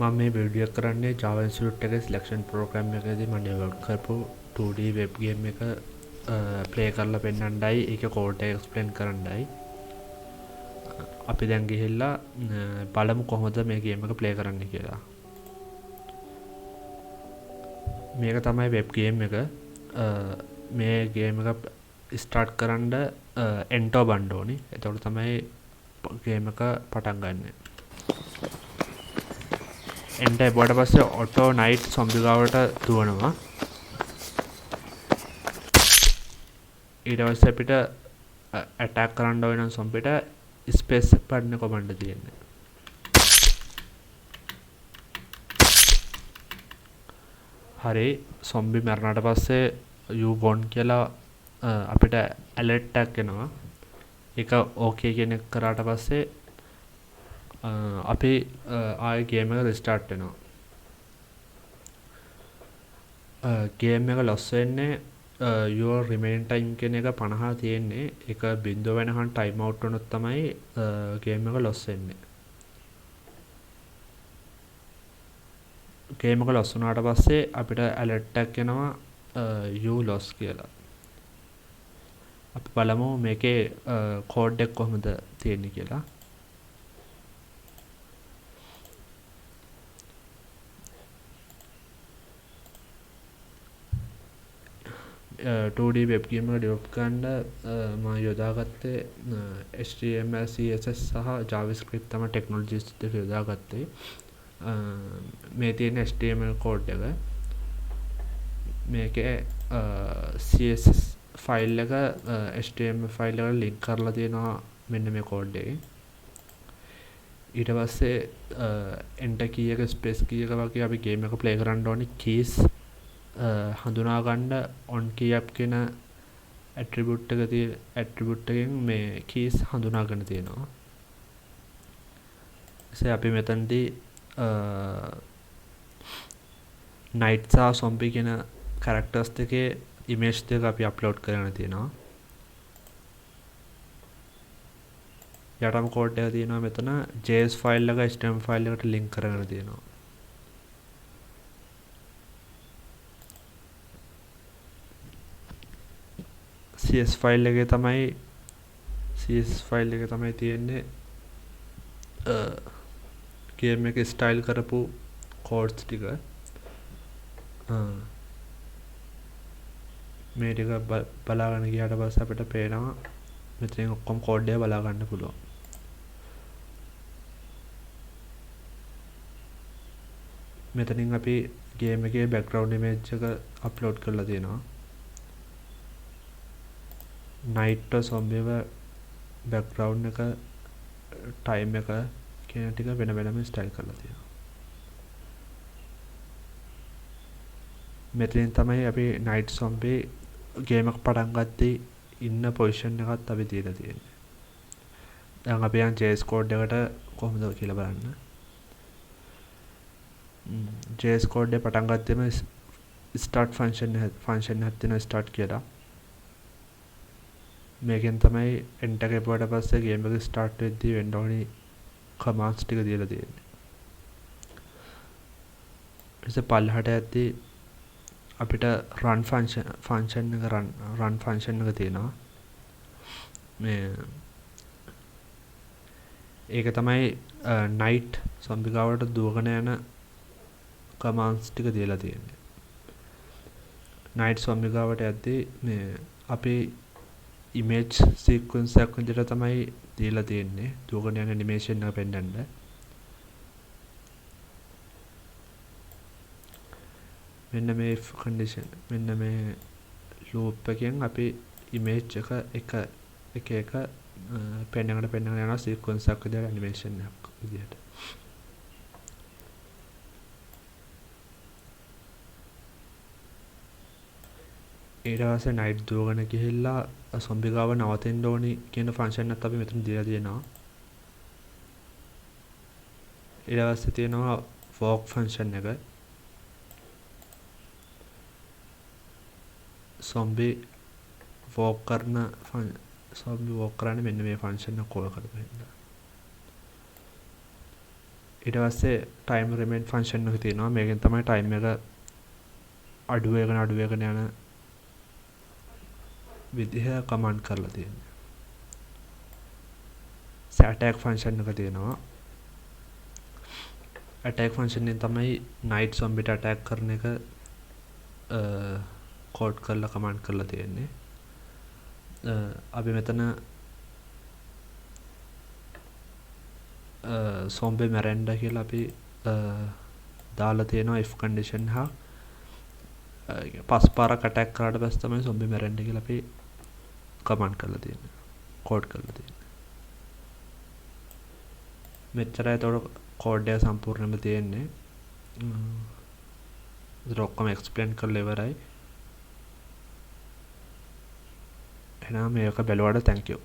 මම මේ වීඩියෝ එක කරන්නේ Java Institute එකේ selection program එකේදී මම develop කරපු 2D web game එක play කරලා පෙන්නන්නයි ඒක code එක explain කරන්නයි. අපි දැන් ගිහිල්ලා බලමු කොහොමද මේ game එක play කරන්න කියලා. මේක තමයි web game එක. මේ game එක start කරන්න enter බන්න ඕනේ. එතකොට තමයි game එක පටන් ගන්න. එන්ට බොට පස්සේ ඔටෝ නයිට් සොම්බිගාවට දුවනවා. ඊට පස්සේ අපිට ඇටැක් කරන්න ඕන නම් සොම්බිට ස්පේස් බටන් එක කොමන්ඩ් තියෙන්නේ. හරි සොම්බි මරණට පස්සේ you won කියලා අපිට alert එකක් එනවා. ඒක okay කියන එක කරාට පස්සේ අපි ආයෙ ගේම් එක රිස්ටාර්ට් වෙනවා. ගේම් එක ලොස් වෙන්නේ your remaining time කියන එක 50 තියෙන්නේ. ඒක 0 වෙනකන් time out වුණොත් තමයි ගේම් එක ලොස් වෙන්නේ. ගේම් එක ලොස් වුණාට පස්සේ අපිට alert එකක් එනවා you lost කියලා. අපි බලමු මේකේ code එක කොහොමද තියෙන්නේ කියලා. 2D web game එක develop කරන්න මම යොදාගත්තේ HTML CSS සහ JavaScript තමයි technologies දෙක යොදාගත්තේ. මේ තියෙන HTML code එක. මේකේ CSS file එක HTML file එකට link කරලා තියෙනවා මෙන්න මේ code එකේ. ඊට පස්සේ enter key එක space key එක වගේ අපි game එක play කරන්න ඕනේ keys හඳුනා ගන්න on key app කියන attribute එක තියෙන attribute එකෙන් මේ keys හඳුනාගෙන තියෙනවා. ඉතින් අපි මෙතනදී night සහ zombie කියන characters දෙකේ image දෙක අපි upload කරගෙන තියෙනවා. යටම code එක තියෙනවා මෙතන JS file එක HTML file එකට link කරගෙන තියෙනවා. CS file එකේ තමයි තියෙන්නේ game එක style කරපු codes ටික. මේ ටික බලාගෙන ගියාට පස්සේ අපිට පේනවා මෙතනින් ඔක්කොම code එක බලා ගන්න පුළුවන්. මෙතනින් අපි game එකේ background image එක upload කරලා තියෙනවා. night zombie background එක time එක කියන ටික වෙන වෙනම style කරලා තියෙනවා. මෙතනින් තමයි අපි night zombie game එක පටන් ගත්තේ ඉන්න position එකත් අපි දීලා තියෙන්නේ. දැන් අපි යන් JS code එකට කොහොමද කියලා බලන්න. JS code එක පටන් ගත්තෙම start function එකක් තියෙනවා start කියලා. මේකෙන් තමයි enter එකකට පස්සේ game එක start වෙද්දී වෙන්න ඕනි commands ටික දීලා තියෙන්නේ. ඊට පල්ලහට යද්දී අපිට run function එක තියෙනවා. මේ ඒක තමයි night zombie ගාවට දුවගෙන යන commands ටික දීලා තියෙන්නේ. night zombie ගාවට යද්දී මේ අපි image sequence එකක් විදිහට තමයි දීලා තියෙන්නේ. දුවගෙන යන animation එක පෙන්නන්න. මෙන්න මේ condition මෙන්න මේ loop එකෙන් අපි image එක පෙන්නගෙන යන sequence එකක් විදිහට animation එකක් විදිහට. ඊට පස්සේ night දුවගෙන ගිහිල්ලා zombie ගාව නවතින්න ඕනි කියන function එකත් අපි මෙතන දීලා තියෙනවා. ඊට පස්සේ තියෙනවා walk function එක. zombie walk කරන්නේ මෙන්න මේ function එක call කරගෙන. ඊට පස්සේ ටයිම් රිමේන් ෆන්ක්ෂන් එක තියෙනවා. මේකෙන් තමයි ටයිම් එක අඩු වෙගෙන යන විදිහ කමාන්ඩ් කරලා තියෙන්නේ. ඇටැක් ෆන්ක්ෂන් එක තියෙනවා. ඇටැක් ෆන්ක්ෂන් එකෙන් තමයි නයිට් සොම්බිට ඇටැක් කරන එක කෝඩ් කරලා කමාන්ඩ් කරලා තියෙන්නේ. අපි මෙතන සොම්බේ මැරෙන්න කියලා අපි දාලා තියෙනවා if condition හා පස් පාරක් ඇටැක් කරාට පස්සේ තමයි සොම්බේ මැරෙන්න කියලා අපි කමාන්ඩ් කරලා තියෙන්නේ. කෝඩ් කරලා තියෙන්නේ. මෙච්චරයි එතකොට කෝඩ් එක සම්පූර්ණයෙන්ම තියෙන්නේ. ඒක ඔක්කොම එක්ස්ප්ලেইন කරලා ඉවරයි. එහෙනම් මේක බැලුවාට thank you.